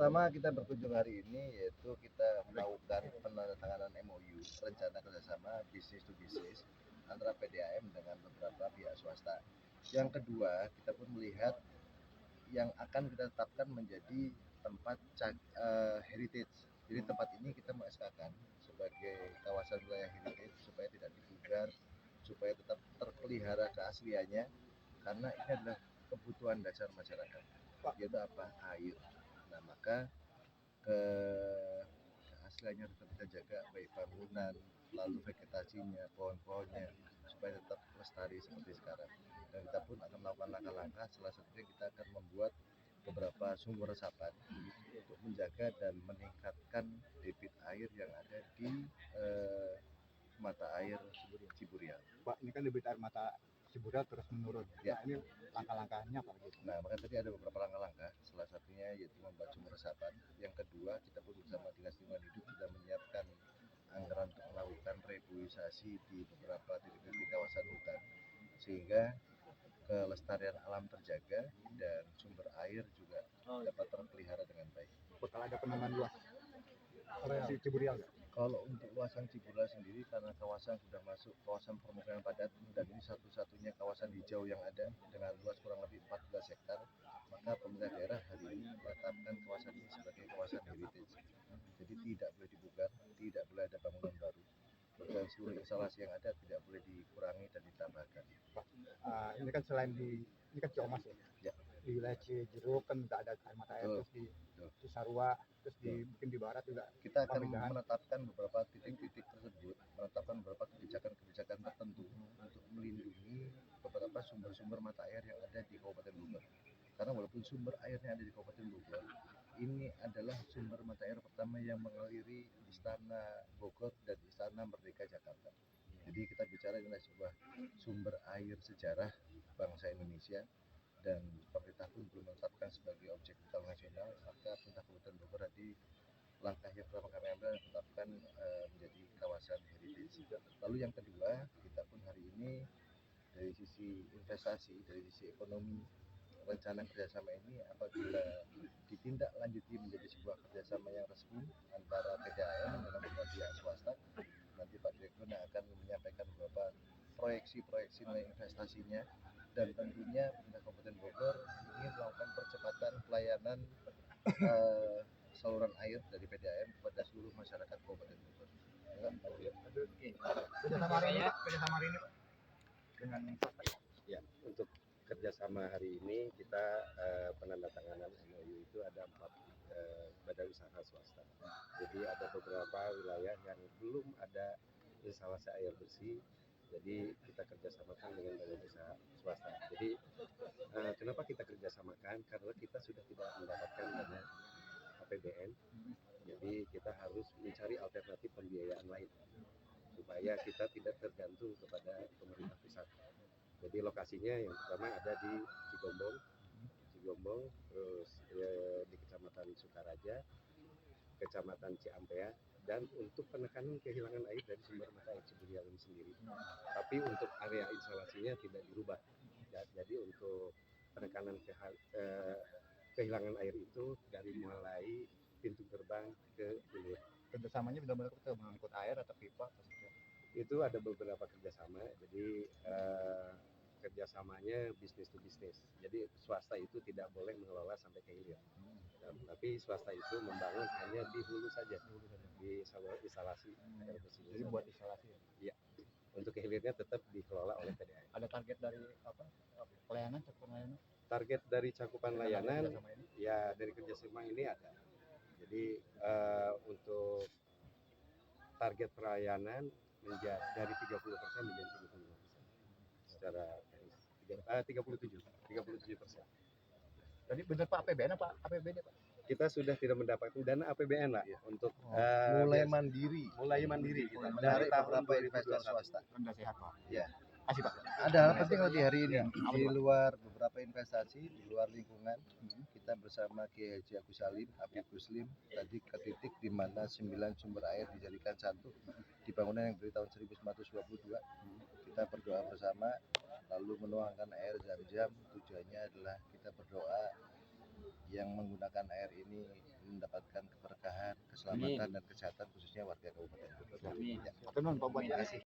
pertama kita berkunjung hari ini yaitu kita melakukan penandatanganan MOU rencana kerjasama bisnis to bisnis antara PDAM dengan beberapa pihak swasta. Yang kedua, kita pun melihat yang akan kita tetapkan menjadi tempat heritage. Jadi tempat ini kita mengeskakan sebagai kawasan wilayah heritage supaya tidak dibugar, supaya tetap terpelihara keasliannya, karena ini adalah kebutuhan dasar masyarakat, yaitu apa? Air. Nah, maka keasliannya tetap kita jaga, baik bangunan, lalu vegetasinya, pohon-pohonnya, supaya tetap lestari seperti sekarang. Dan kita pun akan melakukan langkah-langkah, salah satunya kita akan membuat beberapa sumur resapan untuk menjaga dan meningkatkan debit air yang ada di mata air Ciburial. Pak, ini kan debit air mata Ciburial terus menurun. Ya. Nah, ini langkah-langkahnya apa gitu? Nah, maka tadi ada beberapa langkah-langkah, salah satunya yaitu membuat sumur resapan. Yang kedua, kita pun bersama Dinas Lingkungan Hidup sudah menyiapkan anggaran untuk melakukan reboisasi di beberapa titik-titik kawasan hutan, sehingga kelestarian alam terjaga dan sumber air juga dapat terpelihara dengan baik. Bakal ada penambahan luas area Ciburial? Kalau untuk luasan Ciburial sendiri, karena kawasan sudah masuk kawasan permukiman padat dan ini satu-satunya kawasan hijau yang ada dengan luas kurang lebih 14 hektar, maka pemerintah daerah hari ini menetapkan kawasan ini sebagai kawasan heritage. Jadi tidak boleh dibugar, tidak boleh ada bangunan baru, dan seluruh instalasi yang ada tidak boleh dikurangi dan ditambahkan. Pak, ini kan selain ini kan Ciomas ya. Di wilayah Cijeruk kan nggak ada air mata air, terus di Cisarua, terus mungkin di barat juga. Kita akan menetapkan beberapa titik-titik tersebut, menetapkan beberapa kebijakan-kebijakan tertentu untuk melindungi beberapa sumber-sumber mata air yang ada di Kabupaten Bogor. Karena walaupun sumber airnya ada di Kabupaten Bogor, ini adalah sumber mata air pertama yang mengaliri Istana Bogor dan Istana Merdeka Jakarta. Jadi kita bicara ini sebuah sumber air sejarah bangsa Indonesia, dan pemerintah pun belum menetapkan sebagai objek vital nasional, maka pemerintah Kabupaten Bogor tadi langkah yang pertama kami ambil menetapkan menjadi kawasan heritage. Lalu yang kedua, kita pun hari ini dari sisi investasi, dari sisi ekonomi, rencana kerjasama ini apabila ditindaklanjuti menjadi sebuah kerjasama yang resmi antara PDAM dengan beberapa pihak swasta, nanti Pak Direktur akan menyampaikan beberapa proyeksi nilai investasinya, dan tentunya pemerintah Kabupaten Bogor ingin melakukan percepatan pelayanan saluran air dari PDAM kepada seluruh masyarakat Kabupaten Bogor. Kerjasama hari ini Pak dengan ya, untuk kerjasama hari ini kita penandatanganan MOU itu ada 4 badan usaha swasta. Jadi ada beberapa wilayah yang belum ada instalasi air bersih, jadi kita kerjasamakan dengan badan usaha swasta. Jadi kenapa kita kerjasamakan? Karena kita sudah tidak mendapatkan dana APBN, jadi kita harus mencari alternatif pembiayaan lain supaya kita tidak tergantung kepada pemerintah pusat. Jadi lokasinya yang pertama ada di Cigombong, terus di Kecamatan Sukaraja, Kecamatan Ciampea, dan untuk penekanan kehilangan air dari sumber mata air Ciburial ini sendiri. Tapi untuk area instalasinya tidak dirubah. Jadi untuk penekanan kehilangan air itu dari mulai pintu gerbang ke hilir. Kerjasamanya benar-benar kita mengangkut air atau pipa? Itu ada beberapa kerjasama. Jadi kerjasamanya bisnis to bisnis. Jadi swasta itu tidak boleh mengelola sampai ke hilir. Tapi swasta itu membangun hanya di hulu saja, di instalasi air bersih. Jadi buat instalasi. Iya. Untuk ke hilirnya tetap dikelola oleh PDAM. Ada target dari pelayanan, cakupan layanan? Target dari cakupan layanan ya dari kerjasama ini ada. Jadi untuk target pelayanan dari 30% menjadi 35%. Secara 37%. Jadi benar Pak APBN apa APBD Pak? Kita sudah tidak mendapatkan dana APBN lah untuk mulai mandiri kita menarik beberapa investor swasta. Rendah sehat Pak. Ya. Kasih Pak. Ada hal penting lagi hari ini di luar beberapa investasi di luar lingkungan, kita bersama Kiai Haji Agus Salim, Habib Muslim tadi ke titik di mana 9 sumber air dijadikan satu di bangunan yang dari tahun 1922. Kita berdoa bersama lalu menuangkan air Zam-Zam. Tujuannya adalah kita berdoa yang menggunakan air ini mendapatkan keberkahan, keselamatan dan kesehatan khususnya warga Kabupaten Bogor. Amin. Ya. Tenun Pak Buat. Terima kasih.